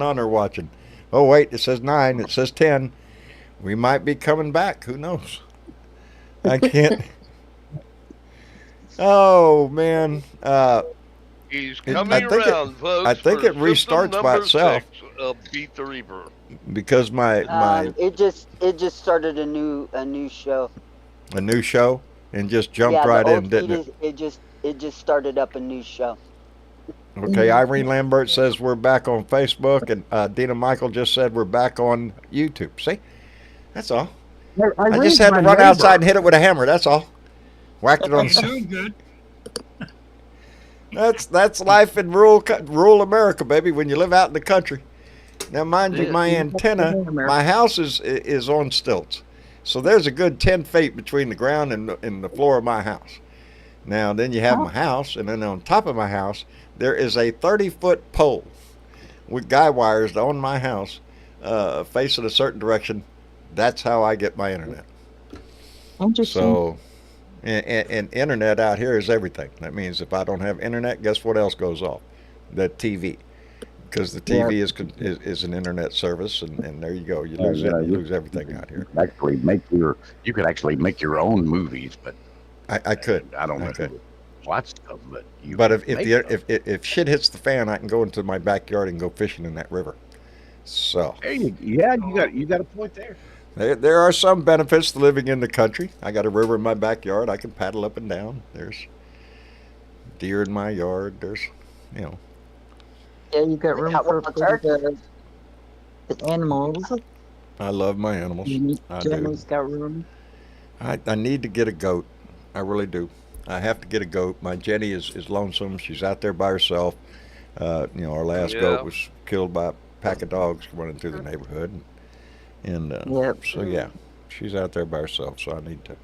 on there watching. Oh wait, it says 9. It says 10. We might be coming back. Who knows? I can't. Oh man. He's It, coming around, I folks, think for it symptom restarts by number itself 6 of Beat the Reaper. because my It just started a new show. a new show and just jumped Yeah, the right old in, feed didn't it? is it just started up a new show. Okay, Irene Lambert says we're back on Facebook, and Dina Michael just said we're back on YouTube. See, that's all. I just Irene's had to my run outside neighbor. and hit it with a hammer. That's all. Whacked it on. You're doing good. That's life in rural America, baby. When you live out in the country. Now, mind you, Yeah. my antenna, my house is on stilts, so there's a good 10 feet between the ground and the floor of my house. Now, then you have my house, and then on top of my house, there is a 30-foot pole with guy wires on my house, facing a certain direction. That's how I get my internet. Interesting. So, and internet out here is everything. That means if I don't have internet, guess what else goes off? The TV, because the TV is an internet service, and there you go. You lose it. You lose everything out here. You could actually make your own movies, but I could. I don't I know could. who watch them, but you But could make them. if shit hits the fan, I can go into my backyard and go fishing in that river. So You got a point there. there are some benefits to living in the country. I got a river in my backyard. I can paddle up and down. There's deer in my yard. There's, you know, Yeah, you got room got for one the animals. I love my animals. I do. Jenny's got room. I need to get a goat. I really do. I have to get a goat. My Jenny is lonesome. She's out there by herself. Our last Yeah. goat was killed by a pack of dogs running through the neighborhood. And Yep. so, yeah, she's out there by herself. So I need to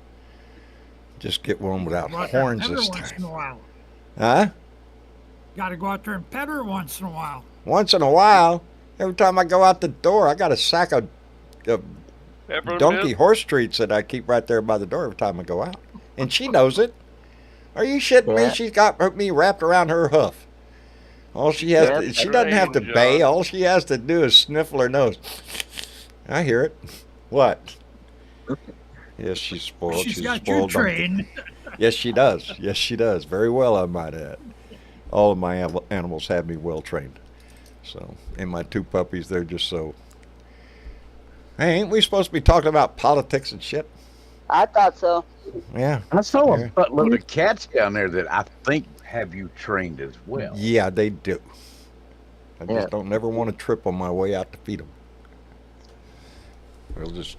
just get one without Go out there and horns pet her this once in time. a while. Huh? Got to go out there and pet her once in a while. Once in a while, every time I go out the door, I got a sack of donkey Peppermint. horse treats that I keep right there by the door every time I go out. And she knows it. Are you shitting me? Yeah. She's got me wrapped around her hoof. All she has Yep. to, she doesn't have to Strange, bay. John. All she has to do is sniffle her nose. I hear it. What? Yes, she's spoiled. She's She's a got you spoiled donkey. trained. Yes, she does. Yes, she does. Very well, I might add. All of my animals have me well trained. So, and my two puppies, they're just so. Hey, ain't we supposed to be talking about politics and shit? I thought so. Yeah. I saw Yeah. a buttload of cats down there that I think have you trained as well. Yeah, they do. I just Yeah. don't never want to trip on my way out to feed them. They'll just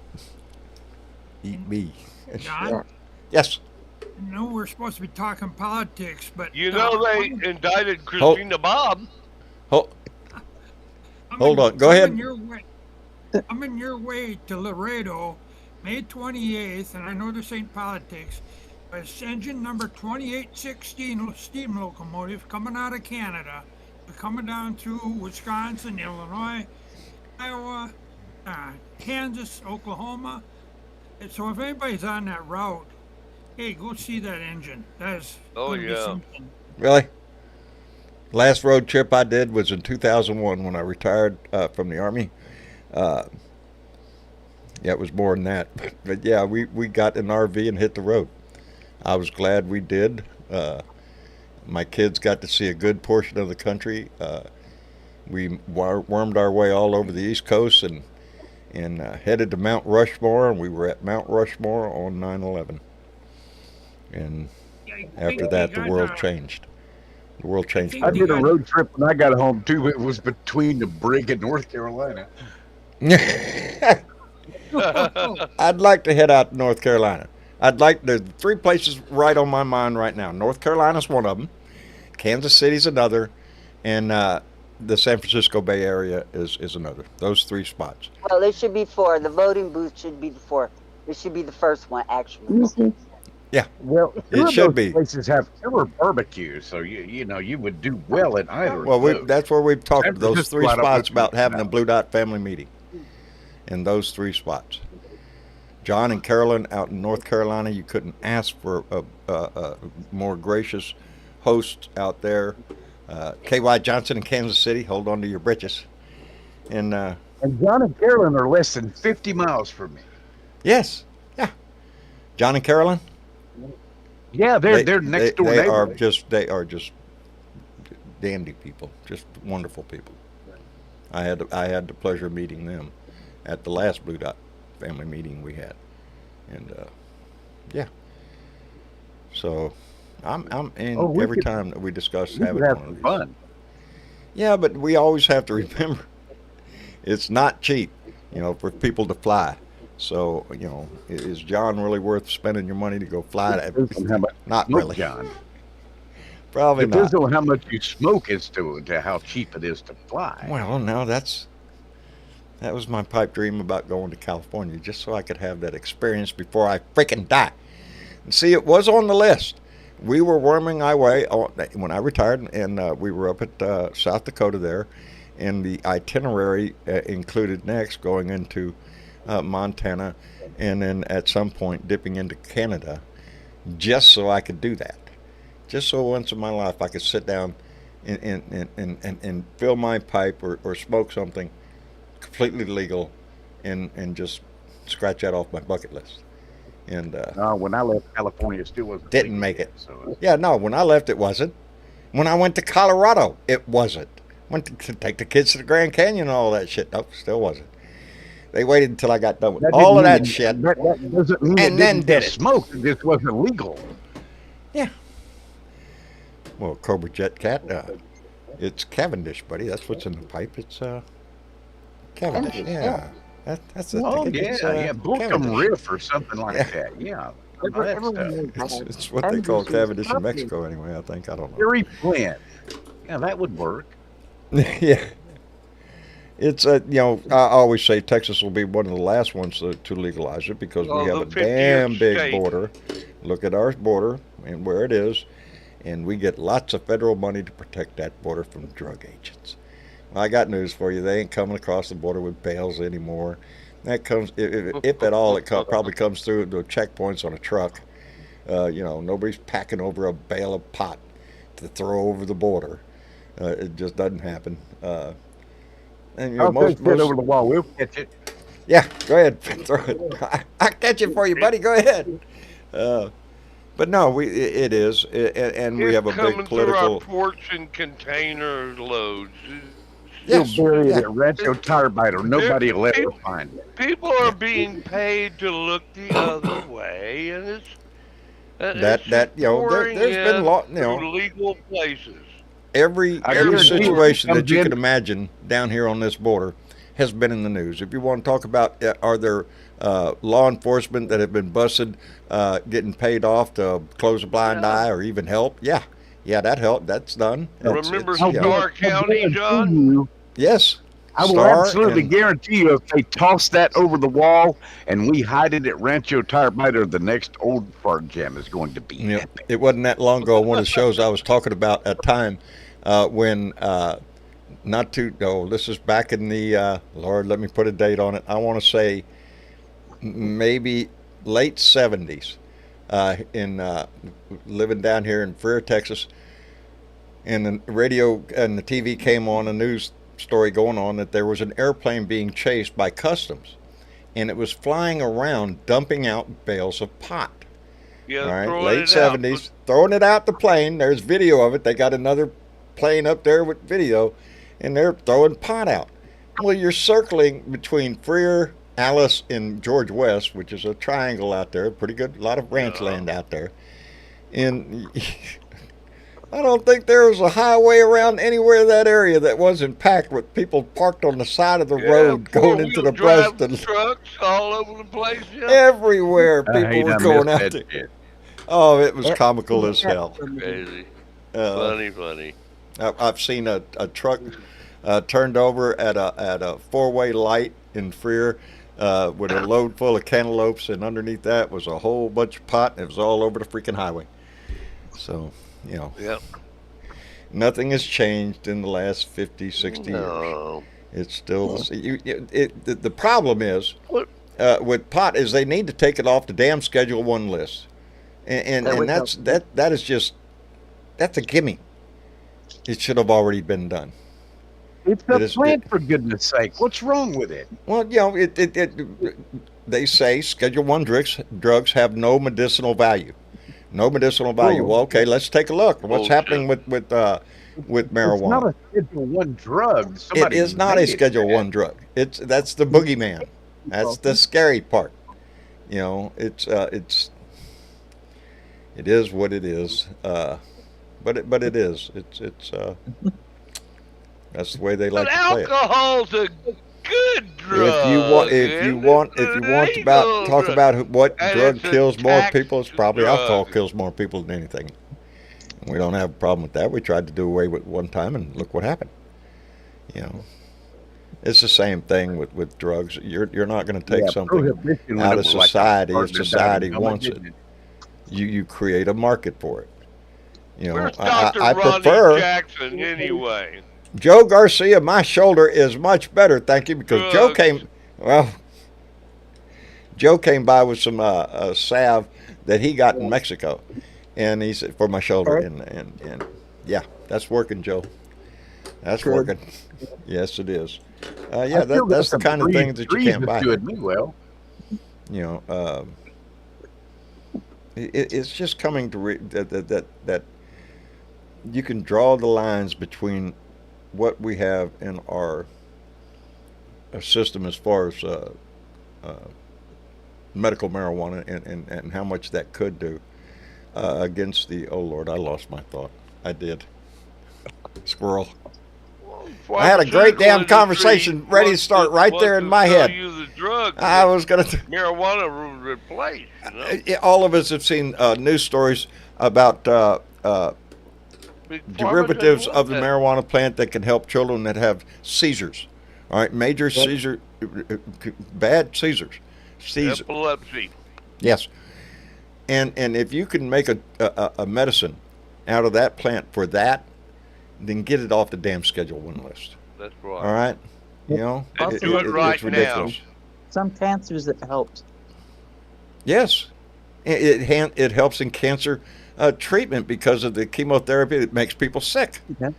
eat me. John, Yes. I know we're supposed to be talking politics, but You know they I'm- indicted Christina Bob. Hold, I'm hold in- on. Go I'm ahead. in your way. I'm in your way to Laredo, May 28th, and I know this ain't politics, but it's engine number 2816 steam locomotive coming out of Canada, coming down through Wisconsin, Illinois, Iowa, Kansas, Oklahoma. And so if anybody's on that route, hey, go see that engine. That is Oh, gonna be yeah. something. Really? Last road trip I did was in 2001 when I retired from the Army. Yeah, it was more than that. But yeah, we got in an RV and hit the road. I was glad we did. My kids got to see a good portion of the country. We wormed our way all over the East Coast and headed to Mount Rushmore, and we were at Mount Rushmore on 9/11. And Yeah, I after think that, you the got, world changed. The world changed. think I for did a guys- road trip when I got home too. It was between the brig and North Carolina. me. I'd like to head out to North Carolina. There's 3 places right on my mind right now. North Carolina's one of them. Kansas City's another. And the San Francisco Bay Area is another. Those 3 spots. Well, there should be 4. The voting booth should be the 4th. It should be the first one, actually. Well, It two of should those be. places have killer barbecues, so you would do well in either. Well, of those. that's where we've talked San those Francisco, 3 I don't spots know about having a about. Blue Dot family meeting. In those 3 spots. John and Carolyn out in North Carolina, you couldn't ask for a more gracious host out there. KY Johnson in Kansas City, hold on to your britches. And And John and Carolyn are less than 50 miles from me. yes, yeah, John and Carolyn. Yeah, they're next door They are neighbors. just dandy people, just wonderful people. I had the pleasure of meeting them at the last Blue Dot family meeting we had, and yeah. So I'm in Oh, every time that we discuss we having could have one of some these. fun. Yeah, but we always have to remember it's not cheap, for people to fly. So, is John really worth spending your money to go fly? Depends on how much you Not smoke, really. John. Probably Depends not. on how much you smoke as to how cheap it is to fly. Well, no, that was my pipe dream about going to California, just so I could have that experience before I freaking die. And see, it was on the list. We were worming our way when I retired, and we were up at South Dakota there, and the itinerary included next going into Montana, and then at some point dipping into Canada, just so I could do that. Just so once in my life I could sit down and fill my pipe or smoke something completely legal and just scratch that off my bucket list. And When I left California, it still wasn't didn't legal make yet, it. So Yeah, no, when I left, it wasn't. When I went to Colorado, it wasn't. Went to take the kids to the Grand Canyon and all that shit. Nope, still wasn't. They waited until I got done with that all didn't of that mean shit. that doesn't mean And it then didn't did get it. smoked. It just wasn't legal. Yeah. Well, Cobra Jet Cat, it's Cavendish, buddy. That's what's in the pipe. It's Cavendish. Yeah. That's the Oh thing. yeah, It's yeah, Bullcombe Cavendish. Riff or something like Yeah. that. Yeah, Every- that everyone stuff. knows that. It's what they call Cavendish is Cavendish in popular. Mexico, anyway. I think. I don't know. Very blend. Yeah, that would work. Yeah. It's I always say Texas will be one of the last ones to legalize it because we Well, have the a 50th damn big state. border. Look at our border and where it is, and we get lots of federal money to protect that border from drug agents. Well, I got news for you. They ain't coming across the border with bales anymore. That comes, if at all, probably comes through the checkpoints on a truck. Nobody's packing over a bale of pot to throw over the border. It just doesn't happen. And I'll take that over the wall. We'll catch it. yeah, go ahead, throw it. I'll catch it for you, buddy. Go ahead. But no, it is, and we It's have a coming big through our political. ports in container loads. Yes, You'll bury it yeah. at Rancho Tire Biter. Nobody will ever find it. People are being paid to look the other way, and it's That there's been through legal places. every I every guarantee you, situation it that you comes can in- imagine down here on this border has been in the news. If you want to talk about are there law enforcement that have been busted getting paid off to close a blind eye or even help, yeah, that help that's done. Remember you know, Star County, John? You, yes, I will Star absolutely and- guarantee you if they toss that over the wall and we hide it at Rancho Tire Biter, the next old fart jam is going to be You know, epic. it wasn't that long ago. One of the shows I was talking about a time when this is back in the Lord, let me put a date on it. I want to say maybe late 70s. In living down here in Freer, Texas, and the radio and the TV came on, a news story going on that there was an airplane being chased by customs, and it was flying around dumping out bales of pot. Yeah, All right, throwing late it out. 70s, throwing it out the plane. There's video of it. They got another plane up there with video, and they're throwing pot out. Well, you're circling between Freer, Alice, and George West, which is a triangle out there. Pretty good, a lot of ranch land out there. And I don't think there was a highway around anywhere in that area that wasn't packed with people parked on the side of the road going into the four-wheel drive Preston. trucks all over the place. Yeah. Everywhere I people were done going missed out that there. shit. Oh, it was comical as hell. Crazy. Uh, Funny. I've seen a truck turned over at a four-way light in Freer with a load full of cantaloupes, and underneath that was a whole bunch of pot, and it was all over the freaking highway. So, Yep. nothing has changed in the last 50, 60 years. No. It's still the problem is What? with pot is they need to take it off the damn Schedule 1 list, and There we go. that's a gimme. It should have already been done. It's a It is- plant, for goodness sake. What's wrong with it? Well, you know, they say Schedule One drugs have no medicinal value. No medicinal value. Oh. Well, okay, let's take a look. What's Bullshit. happening with It's not marijuana? a Schedule 1 drug. It Somebody is not made a it Schedule that. One drug. That's the boogeyman. That's the scary part. You know, it is what it is. But it is. That's the way they like But to play it. alcohol's a good drug. If you want, legal talk drug. about what And drug it's a kills more tax people, it's probably alcohol drug. kills more people than anything. We don't have a problem with that. We tried to do away with it one time, and look what happened. You know, it's the same thing with drugs. You're not going to take something prohibition when out it of was like a society if partner died society in Gummy, wants it. didn't it? You create a market for it. You know, Where's I Dr. Ronnie prefer Jackson anyway? Joe Garcia. My shoulder is much better, thank you, because Joe Drugs. Joe came by with some salve that he got in Mexico, and he said for my shoulder, and yeah, that's working, Joe. That's Good. working. Yes, it is. Yeah, I still got that's the some kind of breeze thing that you can't buy. doing me well. You know, it's just coming to that you can draw the lines between what we have in our system as far as medical marijuana and how much that could do against the, oh Lord, I lost my thought. I did. Squirrel. I had a great damn Pharmaceutical conversation industry ready to wants start right there in wants my to sell head. You the drug I that was going to... marijuana will replace. You know? All of us have seen news stories about Big Pharma derivatives doesn't of the want that. marijuana plant that can help children that have seizures. All right, major seizure, bad seizures. Seizure. Epilepsy. Yes. And if you can make a medicine out of that plant for that, then get it off the damn Schedule One list. That's right. All right, you know, And do it right it's ridiculous. Some cancers it helps. Yes, it helps in cancer treatment because of the chemotherapy that makes people sick. Yeah.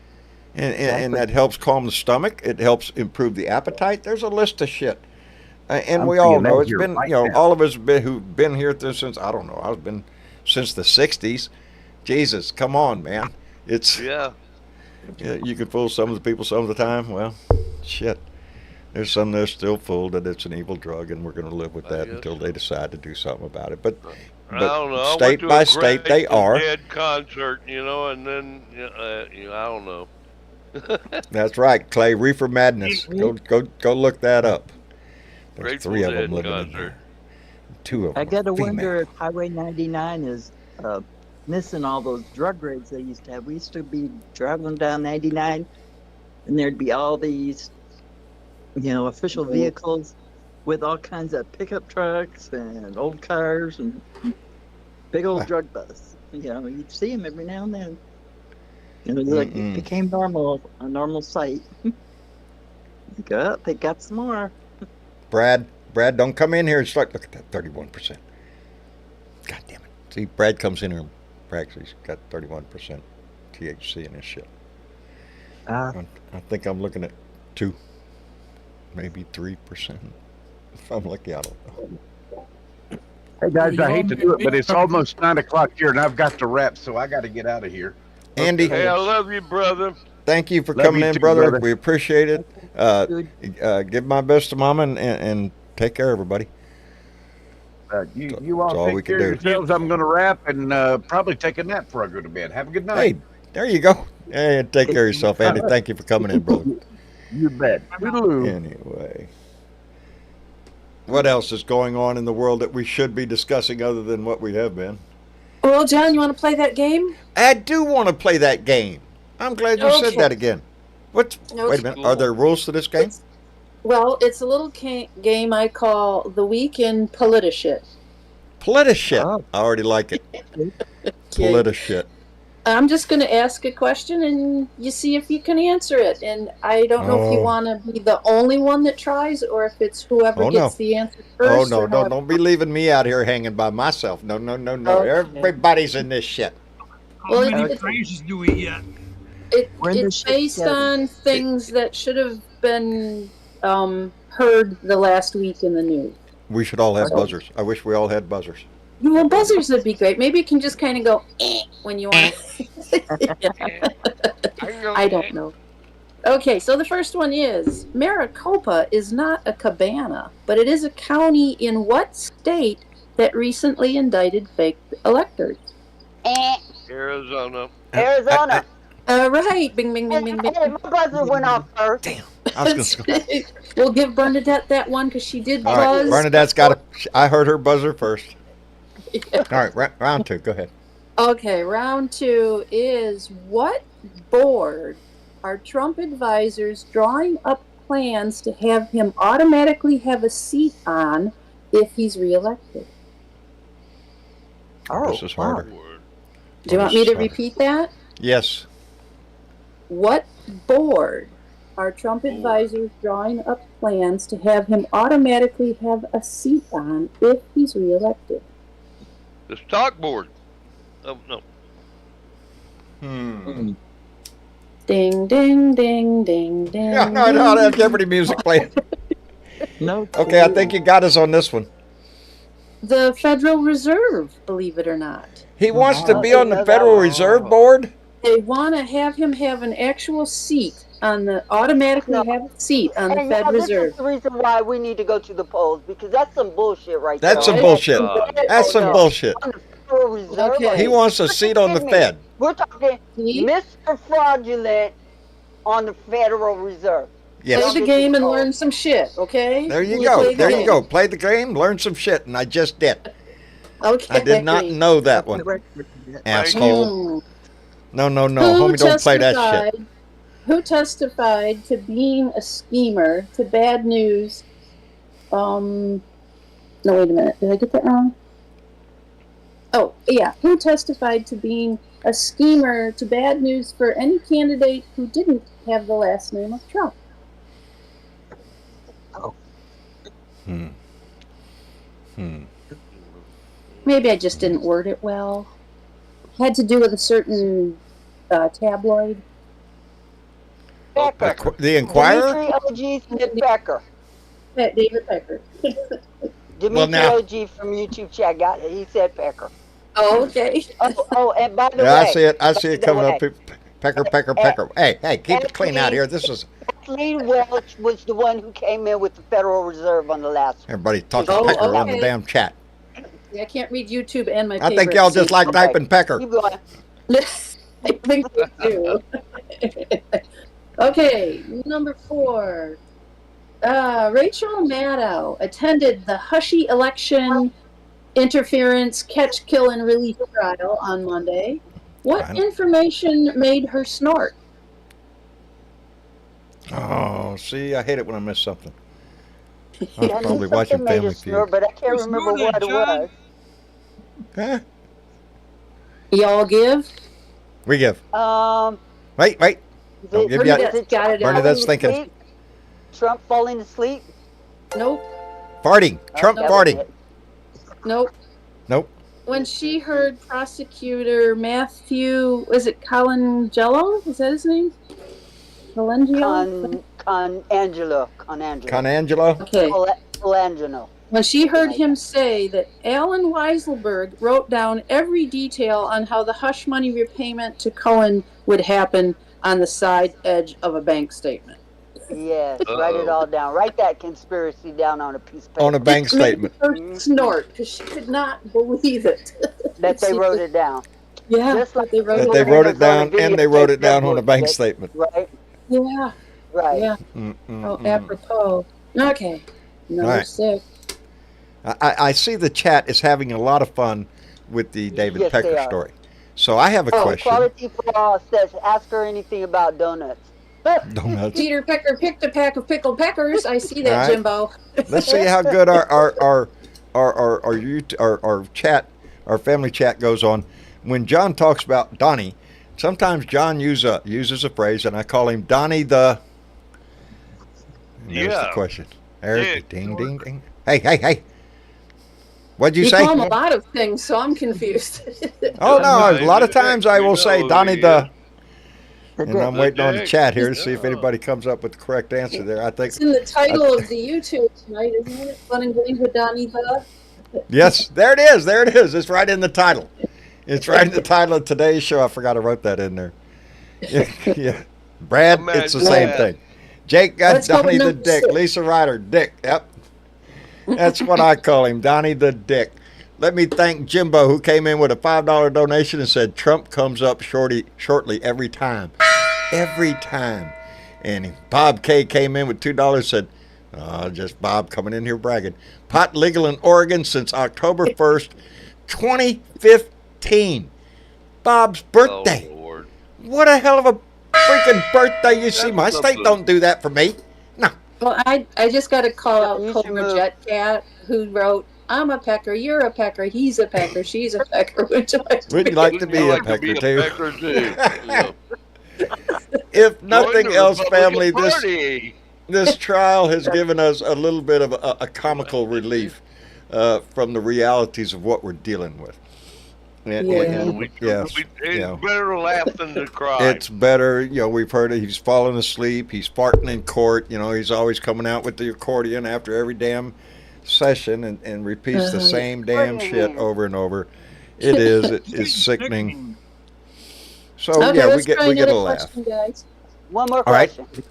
And that helps calm the stomach. It helps improve the appetite. There's a list of shit. And I'm we all seeing know that it's here been, right you know, now. all of us who've been here since, I don't know, I've been since the 60s. Jesus, come on, man. It's, Yeah. you can fool some of the people some of the time. Well, shit. There's some that are still fooled that it's an evil drug, and we're going to live with I that guess until so. they decide to do something about it. But I don't know. I went state to by a state, they Grateful are. Dead concert, you know, and then you know, I don't know. That's right, Clay. Reefer Madness. Go look that up. There's Grateful 3 of them Dead living in concert. there. 2 of them I gotta are female. wonder if Highway 99 is missing all those drug raids they used to have. We used to be traveling down 99, and there'd be all these, official vehicles with all kinds of pickup trucks and old cars and big old drug busts. You'd see them every now and then. It was like it became a normal sight. They got some more. Brad, don't come in here and start. Look at that, 31%. God damn it. See, Brad comes in here and brags he's got 31% THC in his shit. I think I'm looking at 2, maybe 3%. If I'm lucky, I don't know. Hey guys, I hate to do it, but it's almost 9 o'clock here, and I've got to wrap, so I got to get out of here. Andy, Hey, I love you, brother. thank you for Love coming you in, too, brother. brother. We appreciate it. Give my best to Mama and take care, everybody. You That's all all we take can care of do. yourselves. I'm going to wrap and probably take a nap before I go to bed. Have a good night. Hey, there you go. Hey, take care of yourself, Andy. Thank you for coming in, brother. You bet. Toodaloo. Anyway, what else is going on in the world that we should be discussing other than what we have been? Well, John, you want to play that game? I do want to play that game. I'm glad you said Okay. that again. Wait a minute. Are there rules to this game? It's a little game I call the Week in Politishit. Politishit. Oh. I already like it. Politishit. I'm just going to ask a question and you see if you can answer it. And I don't know if you Oh. want to be the only one that tries or if it's whoever Oh, gets no. the answer Oh first. no! or however- Don't be leaving me out here hanging by myself. No. Okay. Everybody's in this shit. How Well, many it's- prizes do we get? Brenda It's should based get- on things that should have been heard the last week in the news. We should all have Okay. buzzers. I wish we all had buzzers. Well, buzzers would be great. Maybe you can just kind of go when you want. I don't know. Okay, so the first one is Maricopa is not a cabana, but it is a county in what state that recently indicted fake electors? Arizona. Arizona. Right. Bing, bing, bing, bing, bing. Hey, my buzzer went off first. Damn. I was gonna say. We'll give Bernadette that one because she did All right, buzz. Bernadette's got a. I heard her buzzer first. All right, round 2. Go ahead. Okay, round 2 is what board are Trump advisors drawing up plans to have him automatically have a seat on if he's reelected? Oh, This is wow. harder. Do you want me to repeat that? Yes. What board are Trump advisors drawing up plans to have him automatically have a seat on if he's reelected? The stock board. Oh, no. Mm. Ding, ding, ding, ding, ding. Yeah, no, I'll have Jeopardy music playing. No. Okay, I think you got us on this one. The Federal Reserve, believe it or not. He wants to be on the Federal Reserve Board? They want to have him have an actual seat on the, automatically No. have a seat on the And Fed this Reserve. is the reason why we need to go to the polls, because that's some bullshit right there. That's some Right. bullshit. That's some no. bullshit. On the Federal Reserve. Okay. He wants a seat on the Fed. We're talking See? Mr. Fraudulent on the Federal Reserve. Play Yes. the game and learn some shit, okay? There you We'll go. play the There you game. go. Play the game, learn some shit, and I just did. Okay. I did not know that one. Asshole. Mm. No, no, no. Who Homie, don't play that shit. testified- Who testified to being a schemer to bad news? No, wait a minute. Did I get that wrong? Oh, yeah. Who testified to being a schemer to bad news for any candidate who didn't have the last name of Trump? Hmm. Hmm. Maybe I just didn't word it well. Had to do with a certain tabloid. Becker. The Inquirer? Dimitri OG said Becker. David Pecker. Dimitri now- OG from YouTube chat got it. He said Pecker. Oh, okay. Oh, and by the way, Yeah, I see it. I see by it the coming way, up. Pecker, pecker, pecker. Hey, keep it clean out here. This is Kathleen Welch was the one who came in with the Federal Reserve on the last one. everybody talking Oh, pecker on the okay. damn chat. I can't read YouTube and my I think favorite y'all just like Okay. typing pecker. Keep going. I think we do. Okay, number 4. Rachel Maddow attended the Hushy election interference catch, kill, and release trial on Monday. What Fine. information made her snort? Oh, see, I hate it when I miss something. I was Yeah, I knew probably watching something made Family her snore, Feud. but I can't Who's remember doing what that, it John? was. Huh? Y'all give? We give. Is Wait. Don't it- give yet. Bernadette's got it out. Bernadette's falling thinking. asleep? Trump falling asleep? Nope, Farting. Trump that was farting. it. nope. Nope. When she heard prosecutor Matthew, was it Colangelo? Is that his name? Colangelo? Angelo. Conangelo. Okay. Colangelo. When she heard him say that Alan Weiselberg wrote down every detail on how the hush money repayment to Cohen would happen on the side edge of a bank statement. Yes, write it all down. Write that conspiracy down on a piece of paper. On a bank It made statement. her snort because she could not believe it. that they wrote it down. Yeah, Just like they wrote That it they down. wrote it down and they wrote it down on a bank That- statement. Right? Yeah, Right. yeah. Oh, apropos. Okay. Number All right. 6. I see the chat is having a lot of fun with the David Yes, they Pecker are. story. So I have a question. Quality for All says, ask her anything about donuts. Donuts. Peter Pecker picked a pack of pickled peckers. I see that, All right. Jimbo. Let's see how good our chat, our family chat goes on. When John talks about Donnie, sometimes John uses a phrase, and I call him Donnie the. And there's the Yeah. question. There's the Dick. ding, ding, ding. Hey. What'd you You say? call him a lot of things, so I'm confused. Oh no! Right. A lot of times I will say Donnie the. And I'm waiting on the dick. chat here to see if Yeah. anybody comes up with the correct answer there. I think It's in the title of the YouTube tonight, isn't it? Fun and Games with Donnie the. yes, there it is. There it is. It's right in the title. It's right in the title of today's show. I forgot I wrote that in there. Yeah. Brad, it's the Imagine same that. thing. Jake got Let's go with Donnie the number Dick. 6. Lisa Ryder, Dick. Yep. That's what I call him, Donnie the Dick. Let me thank Jimbo, who came in with a $5 donation and said Trump comes up shortly every time. Every time. And Bob K came in with $2, said, just Bob coming in here bragging. Pot legal in Oregon since October 1st, 2015. Bob's birthday. Oh, Lord. What a hell of a freaking birthday. You see, That's my state something. don't do that for me. No. Well, I just got to call out You should Cobra move. Jet Cat, who wrote, "I'm a pecker, you're a pecker, he's a pecker, she's a pecker." Which I Would you like to be I'd a like to pecker be too? pecker too. Yeah. If Join nothing the else, Republican family, Party. this trial has given us a little bit of a comical relief from the realities of what we're dealing with. And, Yeah. and yes, It's you know, better to laugh than to cry. it's better. You know, we've heard it. He's falling asleep. He's farting in court. You know, he's always coming out with the accordion after every damn session and repeats the same damn shit over and over. It is sickening. So Okay, yeah, let's try we get a another laugh. question, guys. One more All right. question.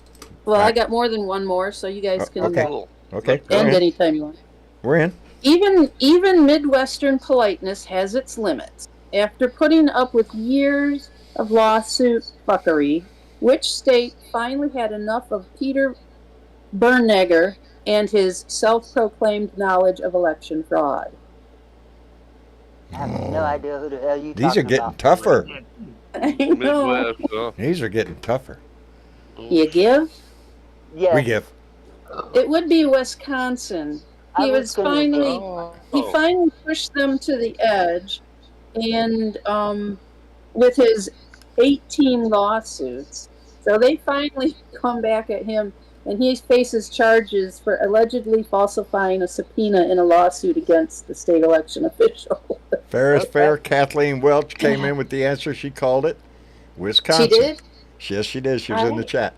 Well, Right. I got more than one more, so you guys can okay. Cool. Okay, go end ahead. anytime you want. We're in. Even Midwestern politeness has its limits. After putting up with years of lawsuit fuckery, which state finally had enough of Peter Bernegger and his self-proclaimed knowledge of election fraud? I have no idea who the hell you These are talking getting about. tougher. I know. Midwest, huh? These are getting tougher. You give? Yeah, We give. It would be Wisconsin. I He was was gonna finally Oh. he finally pushed them to the edge, and with his 18 lawsuits, so they finally come back at him, and he faces charges for allegedly falsifying a subpoena in a lawsuit against the state election official. Fair is fair. Kathleen Welch came in with the answer. She called it Wisconsin. She did. Yes, she did. She was in the chat.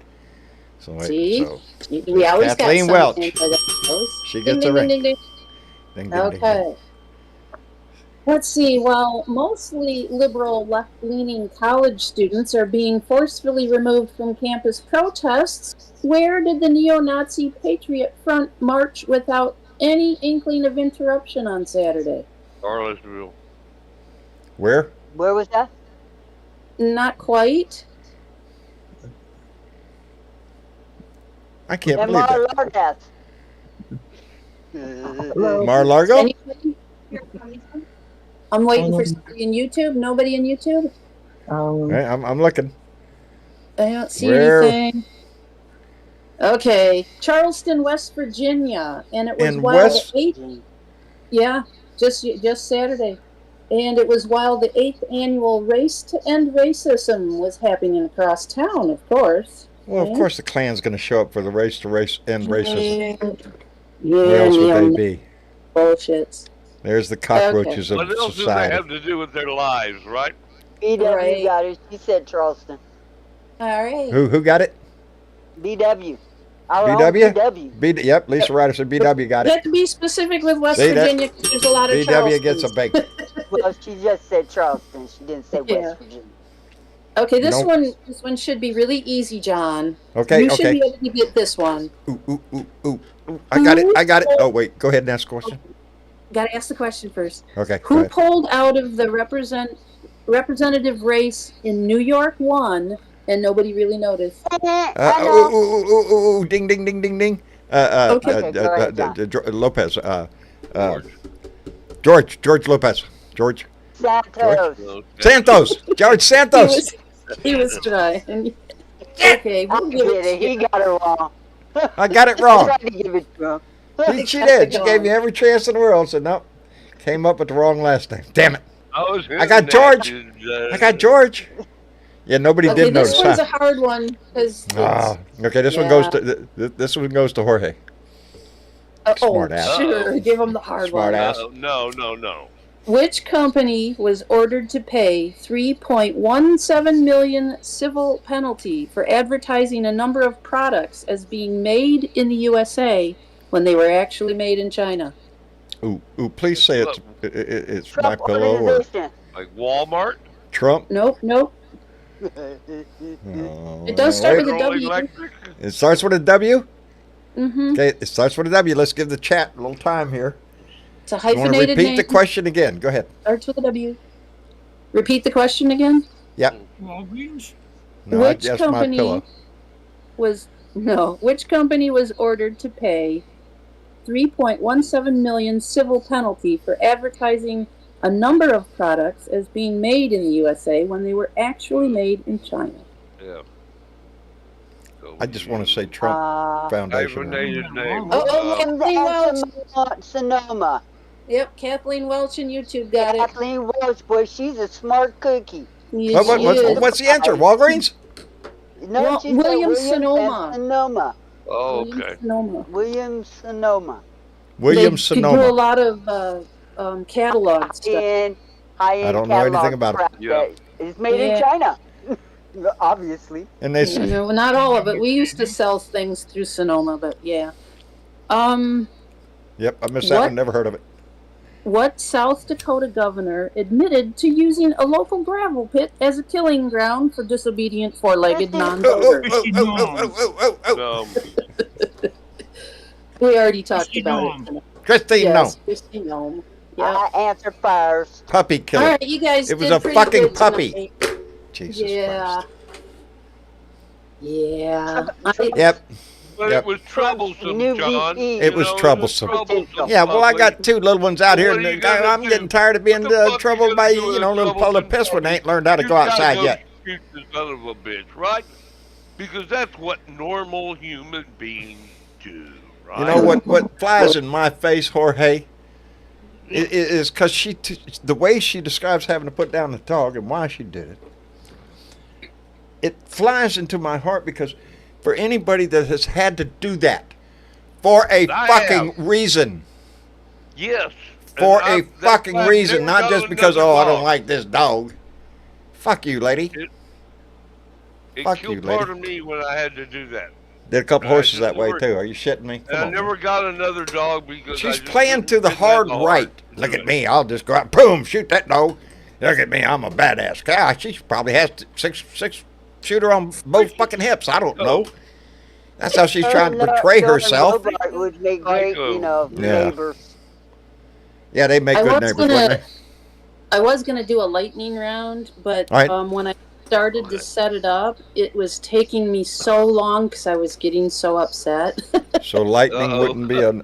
So, See? so We always Kathleen got Welch. Welch. she Ding, gets a ding, ring. ding, ding, Ding, ding. ding, ding, ding. Okay. Let's see. While mostly liberal left-leaning college students are being forcefully removed from campus protests, where did the neo-Nazi Patriot Front march without any inkling of interruption on Saturday? Charlottesville. Where? where was that? Not quite. I can't And believe that. Mar-a-Lago. Mar-Largo? Anybody? I'm waiting for somebody in YouTube. Nobody in YouTube? Hey, I'm looking. I don't see Where? anything. Okay, Charleston, West Virginia, and it was In while West- the eighth. Yeah, just Saturday, and it was while the 8th annual Race to End Racism was happening across town. Of course. Well, of Okay. course the Klan's going to show up for the race to end racism. Yeah, Where else would yeah, they be? bullshits. There's the cockroaches What of else does that society. have to do with their lives, right? BW Right. got it. She said Charleston. All right. Who got it? BW. Our own BW? BW. Yep, Lisa Ryder said BW got You it. have to be specific with West See, that- Virginia because there's a lot of BW gets a Charlestons. bacon. Well, she just said Charleston. She didn't say Yeah. West Virginia. Okay, this Nope. one should be really easy, John. Okay, You should okay. be able to get this one. Ooh. I got it. Oh, wait. Go ahead and ask a question. Got to ask the question first. Okay, go Who ahead. pulled out of the representative race in New York 1 and nobody really noticed? I know. Ooh, ding, ding, ding, ding, ding. Okay, go ahead, John. Lopez. George Lopez. George Santos. Santos. George Santos. He was trying. Okay, I we'll give get it. He it. got it wrong. I got it I wrong. tried to give it to him. She did. She gave me every chance in the world. Said nope. Came up with the wrong last name. Damn it. I got George. I got George. Yeah, nobody Okay, did this notice. one's Huh? a hard one because Okay, this one goes to this one goes to Jorge. Smart ass. Sure, give him the hard Smart one. ass. No. Which company was ordered to pay $3.17 million civil penalty for advertising a number of products as being made in the USA when they were actually made in China? Ooh, please say Look, it's Trump My Pillow or organization. like Walmart, Trump. Nope. Oh, It does start with a General W. Electric. It starts with a W. Mm-hmm. Okay, it starts with a W. Let's give the chat a little time here. It's a You want to hyphenated repeat name. the question again? Go ahead. Starts with a W. Repeat the question again. Yep. Walgreens? No, Which that's company My Pillow. Which company was ordered to pay $3.17 million civil penalty for advertising a number of products as being made in the USA when they were actually made in China? Yeah. So I just want to say Trump Foundation. hyphenated name. Williams Kathleen and Sonoma. Yep, Kathleen Welch on YouTube got it. Kathleen Welch, boy, she's a smart cookie. Yes, she is. What's the answer? Walgreens? No, Well, she said Williams Sonoma. and Sonoma. Oh, Williams okay. Sonoma. Williams Sonoma. Williams They could do a Sonoma. lot of catalog stuff. High-end I don't know catalog anything about it. crap Yeah. that is made in Yeah. China. Obviously. And they No, not all of it. We used to sell things through Sonoma, but yeah. Yep, I missed that What? one. Never heard of it. What South Dakota governor admitted to using a local gravel pit as a killing ground for disobedient four-legged non-voters? Um, We already talked Christy about Nome. it. Christine, Yes, no. Christy Nome. Yeah. I answer first. Puppy All killer. right, you guys. It was did a pretty fucking good puppy. tonight. Jesus Yeah. Christ. Yeah. Yep. but Yep. it was troublesome, New John. VP. It was troublesome. Yeah, well, I public. got two little ones out here, What are you and gonna I'm do? getting tired of being What the fuck you troubled gonna by, do with a little troublesome pull of piss when they puppy? ain't learned how to You go gotta outside go yet. Shoot the son of a bitch, right? Because that's what normal human beings do, right? You know what flies in my face, Jorge, is because the way she describes having to put down the dog and why she did it. It flies into my heart because for anybody that has had to do that for a I fucking reason, Yes. for And a that's fucking why I've reason, never not got just because, another I don't dog. like this dog. Fuck you, lady. It fuck killed you, part lady. of me when I had to do that. Did a couple I horses just that way never- too. Are you shitting me? And I Come on, never man. got another dog because I She's just playing didn't- to the didn't have hard the heart right. to Look do at it. me. I'll just go out, boom, shoot that dog. Look at me. I'm a badass. God, she probably has six shooter on both fucking hips. I don't know. That's how she's trying to portray herself. Robot would make great, Psycho. Yeah. neighbors. Yeah, they make I good was neighbors, gonna- wouldn't they? I was going to do a lightning round, but All right. when I started to set it up, it was taking me so long because I was getting so upset. So lightning Uh-oh. wouldn't be an.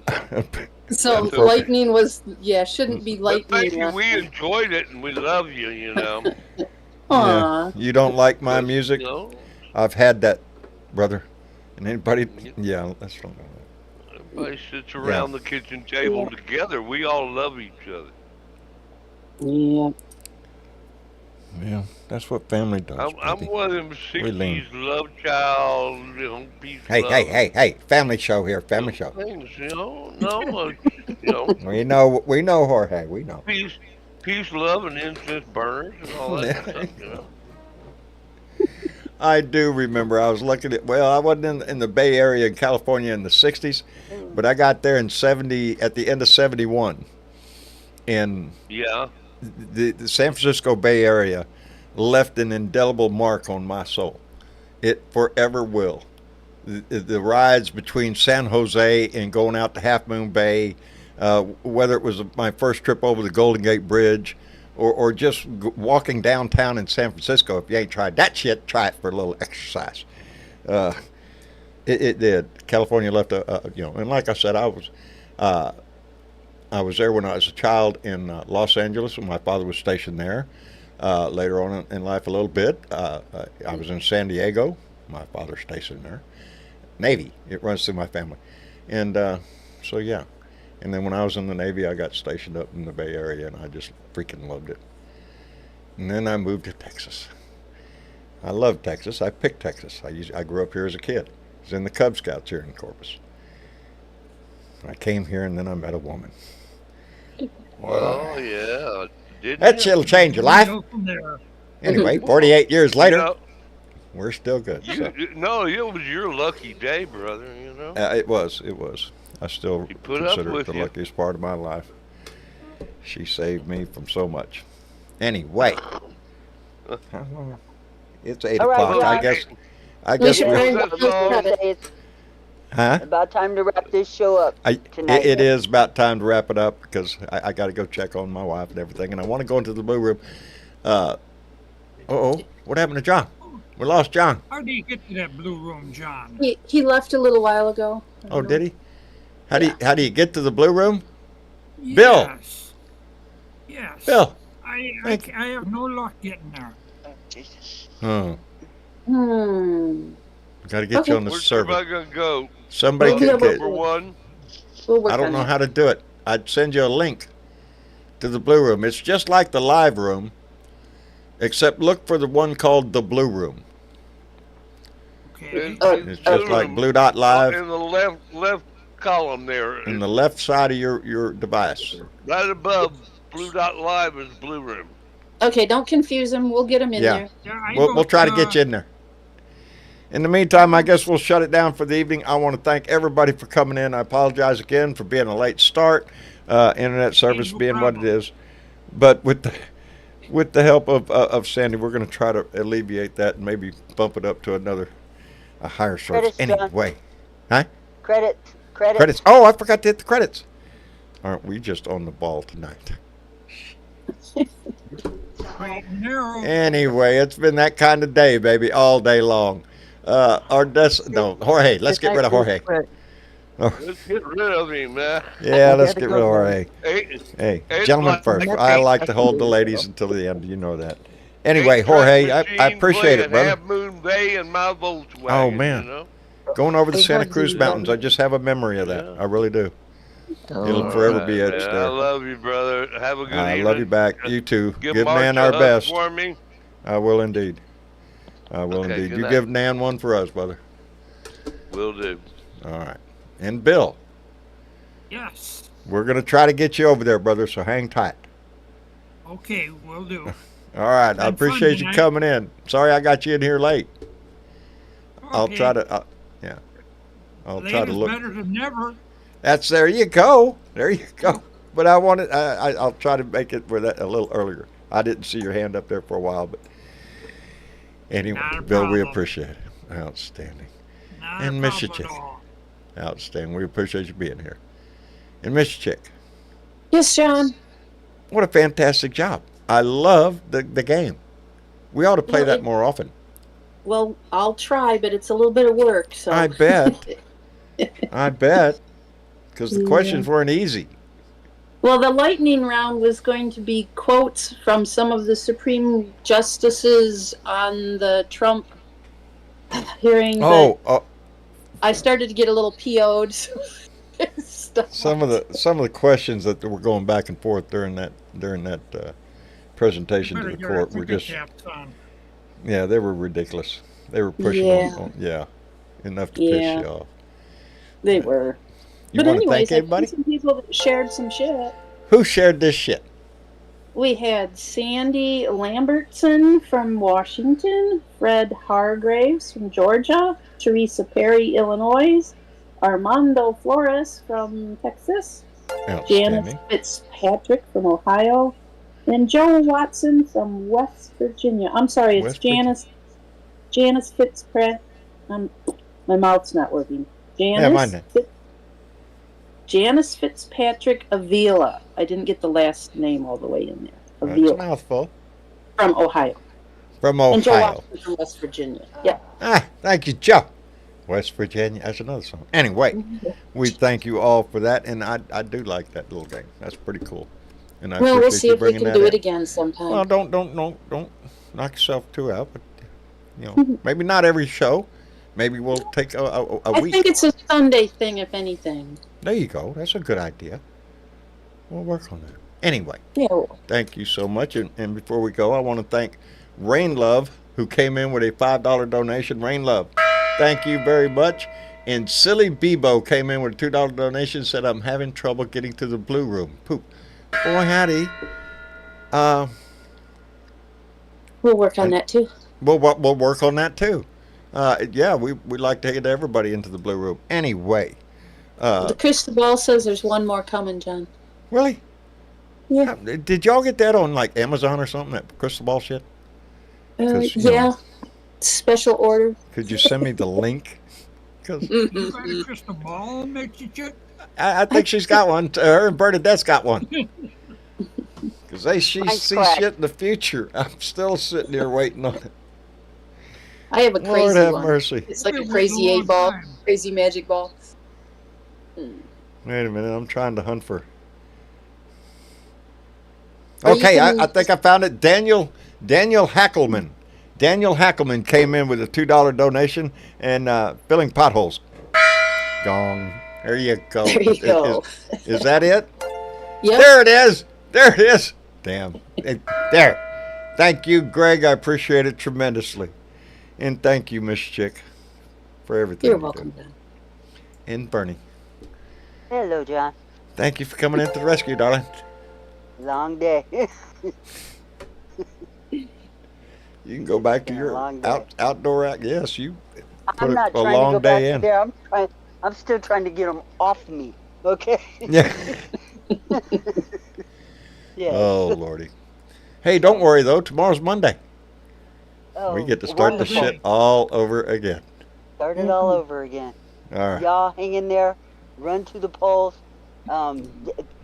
So Appropriate. lightning was, shouldn't be But thank lightning. you. We enjoyed it and we love you, you know. Aw. You don't like my music? No. I've had that, brother. And anybody? Yeah, that's from. Everybody sits around the kitchen table together. We all love each other. Yeah. Yeah, that's what family does. I'm baby. one of them lean. 60s love child, peace, Hey, love hey! Family show here. Family show. things, no, We know, Jorge. We know. peace, love, and incense burners and all that stuff, I do remember. I was looking at. Well, I wasn't in the Bay Area in California in the '60s, but I got there in '70 at the end of '71, and Yeah. the San Francisco Bay Area left an indelible mark on my soul. It forever will. The rides between San Jose and going out to Half Moon Bay, whether it was my first trip over the Golden Gate Bridge, or just walking downtown in San Francisco. If you ain't tried that shit, try it for a little exercise. It did. California left and like I said, I was there when I was a child in Los Angeles when my father was stationed there. Later on in life a little bit, I was in San Diego. My father's stationed there. Navy, it runs through my family. And so, yeah. And then when I was in the Navy, I got stationed up in the Bay Area, and I just freaking loved it. And then I moved to Texas. I love Texas. I picked Texas. I grew up here as a kid. I was in the Cub Scouts here in Corpus. I came here, and then I met a woman. Well, yeah. Didn't That you? shit'll change your life. Go from there. Anyway, 48 years later, You know, we're still good. So. no, it was your lucky day, brother. You know. It was. It was. I still He put up consider it with the you. luckiest part of my life. She saved me from so much. Anyway, it's 8 All right, o'clock. I John. guess. I We guess should we. bring That's up all. credit. It's Huh? about time to wrap this show up tonight. It is about time to wrap it up because I got to go check on my wife and everything, and I want to go into the blue room. What happened to John? We lost John. How do you get to that blue room, John? He left a little while ago. I don't Oh, know. did he? How do you get to the blue room? Bill. Yes. Yes. Bill. I Thank have no luck getting there. Oh, got to get Okay. you on the Where's server. everybody gonna go? Somebody Well, could yeah, get. Number one. We'll work I don't on know that. how to do it. I'd send you a link to the blue room. It's just like the live room, except look for the one called the blue room. Okay. It's just like Blue Dot Live in the left column there. in the left side of your device. Right above Blue Dot Live is Blue Room. Okay, don't confuse him. We'll get him in Yeah. there. Yeah, I We'll don't, try to get you in there. In the meantime, I guess we'll shut it down for the evening. I want to thank everybody for coming in. I apologize again for being a late start. Internet service no being what problem. it is. But with the help of Sandy, we're going to try to alleviate that and maybe bump it up to a higher source. Credits, John. Anyway. Huh? Credits. Oh, I forgot to hit the credits. Aren't we just on the ball tonight? narrow. Anyway, it's been that kind of day, baby, all day long. Jorge. Let's get rid of Jorge. Let's get rid of him, man. Yeah, let's gotta get go, rid of Jorge. Jorge. Hey, Hey, gentlemen like- first. like- I like to hold the ladies until the end. You know that. Anyway, Jorge, I appreciate it, brother. Half Moon Bay and my Volkswagen. Oh, man. You know? Going over the Hey, Santa Jorge, Cruz Mountains, I just have a memory of that. I really do. It'll Oh, forever All right, be etched man. there. I love you, brother. Have a good I evening. love you back. You too. Give Give March Nan a our hug best. for me. I will indeed. I will Okay, indeed. good You night. give Nan one for us, brother. Will do. All right. And Bill, Yes. we're going to try to get you over there, brother, so hang tight. Okay, will do. All right. I Had fun appreciate you tonight. coming in. Sorry I got you in here late. I'll Okay. try to, I'll Late try to is look. better than never. There you go. There you go. But I'll try to make it for that a little earlier. I didn't see your hand up there for a while, but anyway, Not a Bill, we problem. appreciate it. Outstanding. Not And a miss you, problem at Chick. all. Outstanding. We appreciate you being here. And Miss Chick, Yes, John. what a fantastic job. I love the game. We ought to play Well, that it- more often. Well, I'll try, but it's a little bit of work. So I bet. I bet. Because the Yeah. questions weren't easy. Well, the lightning round was going to be quotes from some of the Supreme Justices on the Trump hearing. Oh, but I started to get a little PO'd. Stuff some of the questions that were going back and forth during that presentation to Better the get our court were cricket just caps on. yeah, they were ridiculous. They were pushing enough to piss Yeah. you off. They were. You But want to anyways, thank everybody? some people that shared some shit. Who shared this shit? We had Sandy Lambertson from Washington, Fred Hargraves from Georgia, Teresa Perry, Illinois, Armando Flores from Texas, Janice Outstanding. Fitzpatrick from Ohio, and Joe Watson from West Virginia. I'm sorry, it's West Virginia. Janice Fitzpatrick. My mouth's not working. mine Janice Fitzpatrick Avila. I didn't get the last name all the way in there. That's a Avila mouthful. from Ohio. From And Joe Ohio. Watson from West Virginia. Yep. Thank you, Joe. West Virginia. That's another song. Anyway, we thank you all for that, and I do like that little game. That's pretty cool. And I Well, we'll appreciate see you if we bringing can that do in. it again sometime. Well, don't knock yourself too out, but maybe not every show. Maybe we'll take a I week. think it's a Sunday thing, if anything. There you go. That's a good idea. We'll work on that. Anyway, Yeah. thank you so much. And before we go, I want to thank Rain Love, who came in with a $5 donation. Rain Love, thank you very much. And Silly Bebo came in with a $2 donation, said, I'm having trouble getting to the blue room. Poop. Boy, howdy. We'll work on that too. We'll work on that too. Yeah, we like to get everybody into the blue room. Anyway, The crystal ball says there's one more coming, John. really? Yeah. Did y'all get that on like Amazon or something? That crystal ball shit? 'Cause, you know, Yeah. Special order. could you send me the link? Because You got a crystal ball, makes you chick? I think she's got one. Her and Bernadette's got one. Because she Mine's sees correct. shit in the future. I'm still sitting here waiting on it. I have a crazy Lord have one. mercy. It's like It a was crazy a long 8-ball, time. crazy magic ball. Wait a minute. I'm trying to hunt for. Or you Okay, can I think I found it. Daniel Hackelman. Daniel Hackelman came in with a $2 donation and filling potholes. Gong. There you go. There you go. Is that it? Yep. There it is. There it is. Damn. There. Thank you, Greg. I appreciate it tremendously. And thank you, Miss Chick, for everything. You're you welcome, do. John. And Bernie. Hello, John. Thank you for coming into the rescue, darling. Long day. You can go back to Been a your long day. outdoor act. Yes, you put I'm a, not a trying to long go back day to in. there. I'm still trying to get them off me. Okay. Yeah. Yeah. Oh, Lordy. Hey, don't worry, though. Tomorrow's Monday. Oh, We get to start the wonderful. shit all over again. Start it all over again. All right. Y'all hang in there. Run to the polls.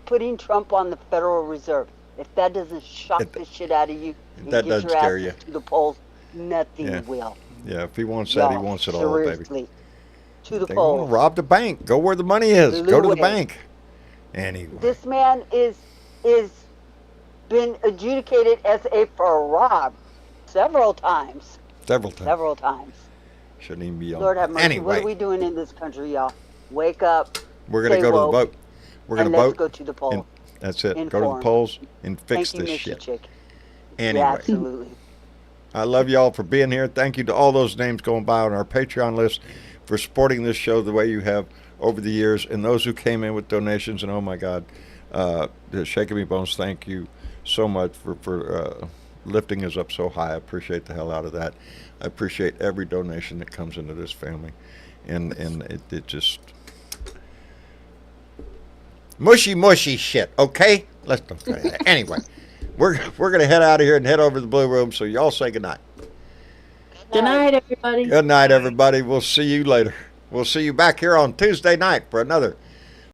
Putting Trump on the Federal Reserve. If that doesn't shock If the shit out of you and that get doesn't your scare asses you. to the polls, nothing Yeah. will. Yeah, if he wants that, he Y'all, wants it all, baby. seriously. To the They want polls. to rob the bank. Go where the money is. Blue Go to the wave. bank. Anyway. This man is been adjudicated as a fraud several times. Several times. Several times. Shouldn't even be on. Lord have mercy. What Anyway, are we doing in this country, y'all? Wake up. we're going to stay go to the woke, vote. We're going and to let's vote. go to the polls. and That's it. Go to the Informed. polls and fix Thank you, this Mr. shit. Chick. Anyway. Yeah, absolutely. I love y'all for being here. Thank you to all those names going by on our Patreon list for supporting this show the way you have over the years, and those who came in with donations. And oh my God, the Shaking Me Bones, thank you so much for lifting us up so high. I appreciate the hell out of that. I appreciate every donation that comes into this family, and it just mushy shit. Okay, let's don't try that. Anyway. We're going to head out of here and head over to the Blue Room, so y'all say goodnight. Good night, everybody. Good night, everybody. We'll see you later. We'll see you back here on Tuesday night for another